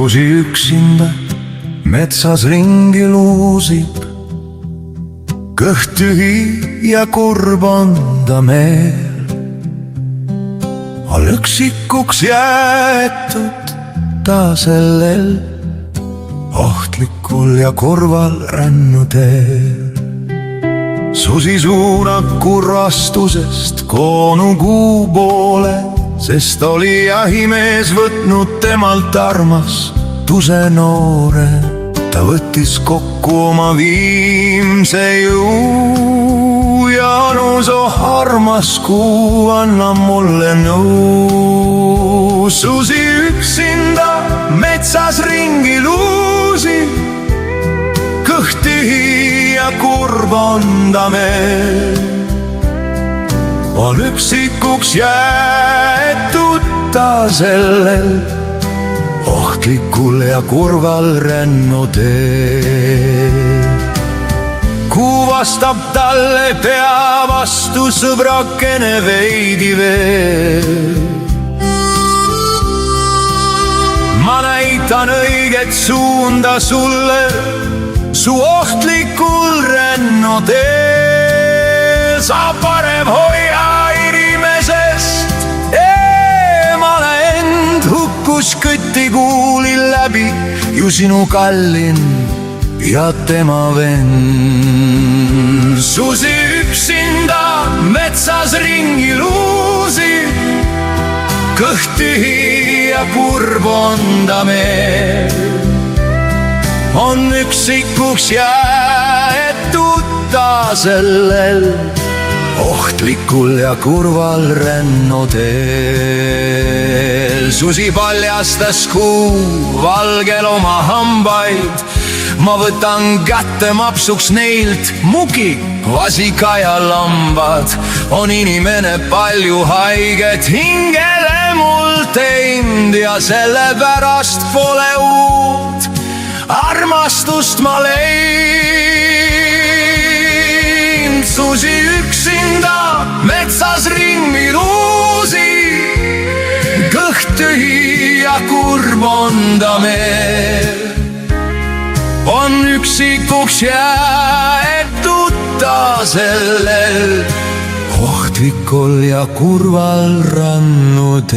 Susi üksinda metsas ringi luusib, kõht tühi ja kurb on ta meel. All üksikuks jäetud ta sellel ohtlikul ja kurval rännuteel. Susi suunab kurvastusest koonukuu poole, sest oli jahimees võtnud temalt armastuse noore. Ta võttis kokku oma viimse jõu ja anus, oh armas kuu, anna mulle nõu. Susi üksinda metsas ringi luusib, kõht tühi ja kurb on ta meel. On üksikuks jäetud ta sellel ohtlikul ja kurval rännuteel. Kuu vastab talle pea vastu, sõbrakene veidi veel. Ma näitan õiget suunda sulle su ohtlikul rännuteel. Sa parem hoia inimesest eemale end, hukkus kütikuuli läbi ju sinu kallin ja tema vend. Susi üksinda metsas ringi luusib, kõht tühi ja kurb on ta meel. On üksikuks jäetud ta sellel ohtlikul ja kurval rännuteel. Susi paljastas kuu valgel oma hambaid, ma võtan kätte mapsuks neilt mugi, vasika ja lambad. On inimene palju haiget hingele mul teinud ja sellepärast pole uut armastust ma lein. Susi üksinda metsas ringi luusib, kõht tühi ja kurb on ta meel. On üksikuks jäetud ta sellel ohtlikul ja kurval rännuteel.